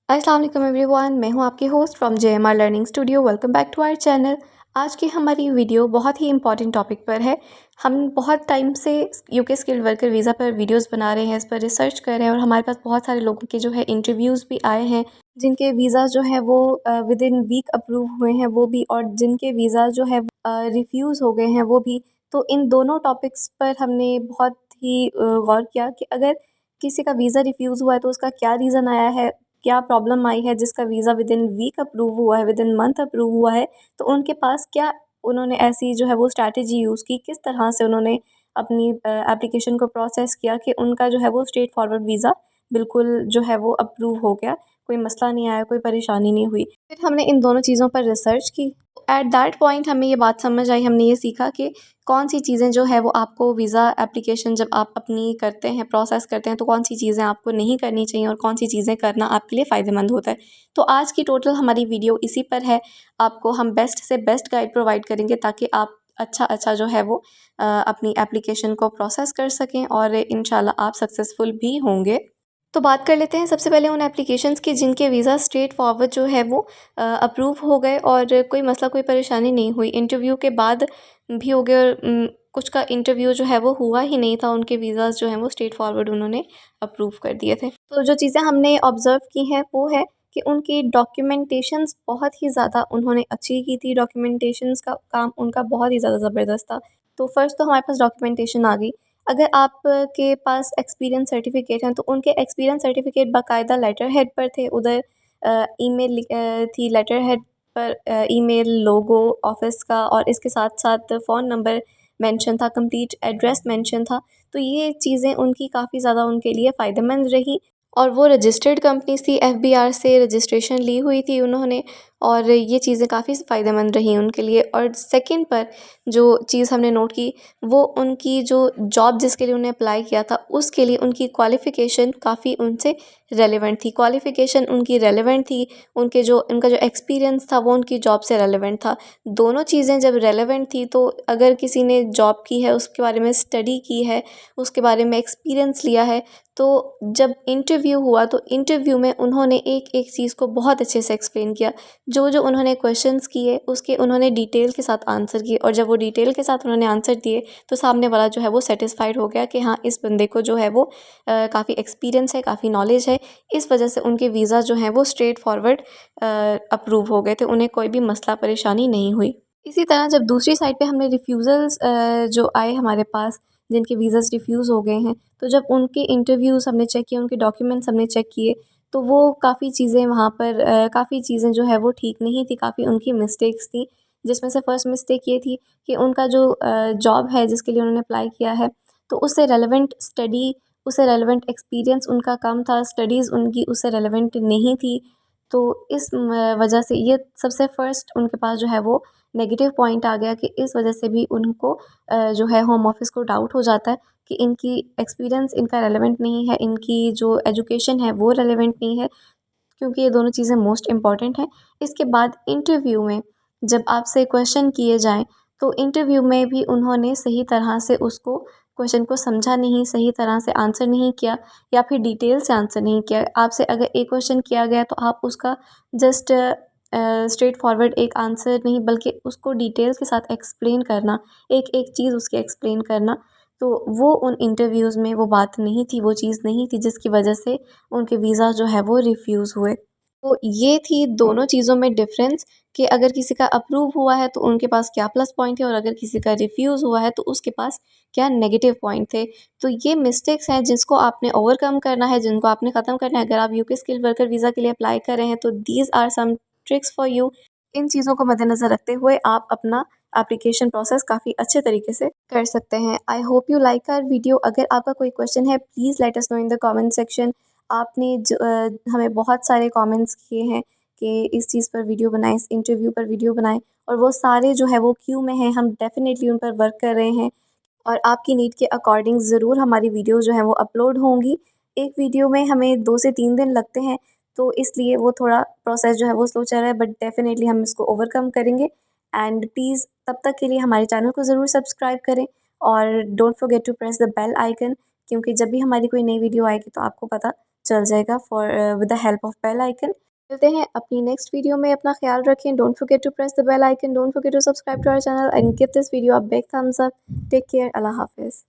अस्सलाम वालेकुम एवरीवन, मैं हूं आपकी host from JMR learning studio. Welcome back to our channel. आज की हमारी वीडियो बहुत ही इंपॉर्टेंट टॉपिक पर है। हम बहुत टाइम से यूके स्किल्ड वर्कर वीज़ा पर वीडियोस बना रहे हैं, इस पर रिसर्च कर रहे हैं और हमारे पास बहुत सारे लोगों के जो है इंटरव्यूज़ भी आए हैं, जिनके वीज़ा जो है वो विद इन वीक अप्रूव हुए हैं वो भी, और जिनके वीज़ा जो है रिफ्यूज़ हो गए हैं वो भी। तो इन दोनों टॉपिक्स पर हमने बहुत ही गौर किया कि अगर किसी का वीज़ा रिफ्यूज़ हुआ है तो उसका क्या रीज़न आया है, क्या प्रॉब्लम आई है। जिसका visa within week approve हुआ है, विद इन मंथ अप्रूव हुआ है, तो उनके पास क्या उन्होंने ऐसी जो है वो स्ट्रैटेजी यूज़ की, किस तरह से उन्होंने अपनी एप्लीकेशन को प्रोसेस किया कि उनका जो है वो स्ट्रेट फॉरवर्ड वीज़ा बिल्कुल जो है वो अप्रूव हो गया, कोई मसला नहीं आया, कोई परेशानी नहीं हुई। फिर हमने इन दोनों चीज़ों पर रिसर्च की। एट दैट पॉइंट हमें ये बात समझ आई, हमने ये सीखा कि कौन सी चीज़ें जो है वो आपको वीज़ा एप्लीकेशन जब आप अपनी करते हैं, प्रोसेस करते हैं, तो कौन सी चीज़ें आपको नहीं करनी चाहिए और कौन सी चीज़ें करना आपके लिए फ़ायदेमंद होता है। तो आज की टोटल हमारी वीडियो इसी पर है। आपको हम बेस्ट से बेस्ट गाइड प्रोवाइड करेंगे ताकि आप अच्छा जो है वो अपनी एप्लीकेशन को प्रोसेस कर सकें और इंशाल्लाह आप सक्सेसफुल भी होंगे। तो बात कर लेते हैं सबसे पहले उन एप्लीकेशंस की जिनके वीज़ा स्ट्रेट फॉरवर्ड जो है वो अप्रूव हो गए और कोई मसला, कोई परेशानी नहीं हुई। इंटरव्यू के बाद भी हो गए और कुछ का इंटरव्यू जो है वो हुआ ही नहीं था, उनके वीज़ाज़ जो हैं वो स्ट्रेट फॉरवर्ड उन्होंने अप्रूव कर दिए थे। तो जो चीज़ें हमने ऑब्ज़र्व की हैं वो है कि उनकी डॉक्यूमेंटेशंस बहुत ही ज़्यादा उन्होंने अच्छी की थी। डॉक्यूमेंटेशंस का काम उनका बहुत ही ज़्यादा ज़बरदस्त था। तो फर्स्ट तो हमारे पास डॉक्यूमेंटेशन आ गई। अगर आपके पास एक्सपीरियंस सर्टिफिकेट हैं तो उनके एक्सपीरियंस सर्टिफिकेट बाकायदा लेटर हेड पर थे। उधर ईमेल थी लेटर हेड पर, ईमेल, लोगो ऑफ़िस का, और इसके साथ-साथ फ़ोन नंबर मेंशन था, कंप्लीट एड्रेस मेंशन था। तो ये चीज़ें उनकी काफ़ी ज़्यादा उनके लिए फ़ायदेमंद रही और वो रजिस्टर्ड कंपनीज़ थी, एफबीआर से रजिस्ट्रेशन ली हुई थी उन्होंने, और ये चीज़ें काफ़ी फ़ायदेमंद रही उनके लिए। और सेकंड पर जो चीज़ हमने नोट की वो उनकी जो जॉब जिसके लिए उन्हें अप्लाई किया था उसके लिए उनकी क्वालिफ़िकेशन काफ़ी उनसे रेलेवेंट थी। क्वालिफ़िकेशन उनकी रेलेवेंट थी, उनका जो एक्सपीरियंस था वो उनकी जॉब से रेलेवेंट था। दोनों चीज़ें जब रेलेवेंट थी तो अगर किसी ने जॉब की है, उसके बारे में स्टडी की है, उसके बारे में एक्सपीरियंस लिया है, तो जब इंटरव्यू हुआ तो इंटरव्यू में उन्होंने एक-एक चीज़ को बहुत अच्छे से एक्सप्लेन किया। जो उन्होंने क्वेश्चंस किए उसके उन्होंने डिटेल के साथ आंसर किए, और जब वो डिटेल के साथ उन्होंने आंसर दिए तो सामने वाला जो है वो सैटिस्फाइड हो गया कि हाँ, इस बंदे को जो है वो काफ़ी एक्सपीरियंस है, काफ़ी नॉलेज है। इस वजह से उनके वीज़ा जो हैं वो स्ट्रेट फॉरवर्ड अप्रूव हो गए थे, उन्हें कोई भी मसला परेशानी नहीं हुई। इसी तरह जब दूसरी साइड पे हमने रिफ्यूज़ल्स जो आए हमारे पास, जिनके वीज़ाज़ रिफ्यूज़ हो गए हैं, तो जब उनके इंटरव्यूज़ हमने चेक किए, उनके डॉक्यूमेंट्स हमने चेक किए, तो वो काफ़ी चीज़ें वहाँ पर काफ़ी चीज़ें जो है वो ठीक नहीं थी, काफ़ी उनकी मिस्टेक्स थी। जिसमें से फर्स्ट मिस्टेक ये थी कि उनका जो जॉब है जिसके लिए उन्होंने अप्लाई किया है, तो उससे रेलेवेंट स्टडी, उससे रेलेवेंट एक्सपीरियंस उनका कम था, स्टडीज़ उनकी उससे रेलेवेंट नहीं थी। तो इस वजह से ये सबसे फर्स्ट उनके पास जो है वो नेगेटिव पॉइंट आ गया कि इस वजह से भी उनको जो है होम ऑफ़िस को डाउट हो जाता है कि इनकी एक्सपीरियंस इनका रेलेवेंट नहीं है, इनकी जो एजुकेशन है वो रेलेवेंट नहीं है, क्योंकि ये दोनों चीज़ें मोस्ट इम्पॉर्टेंट हैं। इसके बाद इंटरव्यू में जब आपसे क्वेश्चन किए जाएँ, तो इंटरव्यू में भी उन्होंने सही तरह से उसको क्वेश्चन को समझा नहीं, सही तरह से आंसर नहीं किया, या फिर डिटेल से आंसर नहीं किया। आपसे अगर एक क्वेश्चन किया गया तो आप उसका जस्ट स्ट्रेट फॉरवर्ड एक आंसर नहीं बल्कि उसको डिटेल के साथ एक्सप्लेन करना, एक-एक चीज़ उसकी एक्सप्लेन करना, तो वो उन इंटरव्यूज़ में वो बात नहीं थी, वो चीज़ नहीं थी जिसकी वजह से उनके वीज़ा जो है वो रिफ्यूज़ हुए। तो ये थी दोनों चीज़ों में डिफ़रेंस कि अगर किसी का अप्रूव हुआ है तो उनके पास क्या प्लस पॉइंट है और अगर किसी का रिफ्यूज़ हुआ है तो उसके पास क्या नेगेटिव पॉइंट थे। तो ये मिस्टेक्स हैं जिसको आपने ओवरकम करना है, जिनको आपने ख़त्म करना है। अगर आप यूके स्किल्ड वर्कर वीज़ा के लिए अप्लाई कर रहे हैं तो these are some tricks for you. इन चीज़ों को मद्देनज़र रखते हुए आप अपना एप्लीकेशन प्रोसेस काफ़ी अच्छे तरीके से कर सकते हैं। I hope you like our video. अगर आपका कोई क्वेश्चन है please let us know in the comment section. आपने हमें बहुत सारे कमेंट्स किए हैं कि इस चीज़ पर वीडियो बनाएं, इस इंटरव्यू पर वीडियो बनाएं, और वो सारे जो है वो क्यू में हैं। हम डेफ़िनेटली उन पर वर्क कर रहे हैं और आपकी नीड के अकॉर्डिंग ज़रूर हमारी वीडियो जो है वो अपलोड होंगी। एक वीडियो में हमें 2 से 3 दिन लगते हैं, तो इसलिए वो थोड़ा प्रोसेस जो है वो स्लो चल रहा है, बट डेफ़िनेटली हम इसको ओवरकम करेंगे। एंड प्लीज़ तब तक के लिए हमारे चैनल को ज़रूर सब्सक्राइब करें और don't forget to press the bell icon, क्योंकि जब भी हमारी कोई नई वीडियो आएगी तो आपको पता चल जाएगा for with the help of bell icon. मिलते हैं अपनी नेक्स्ट वीडियो में। अपना ख्याल रखें। Don't forget to press the bell icon, don't forget to subscribe to our channel and give this video a big thumbs up. Take care. अल्लाह हाफिज़।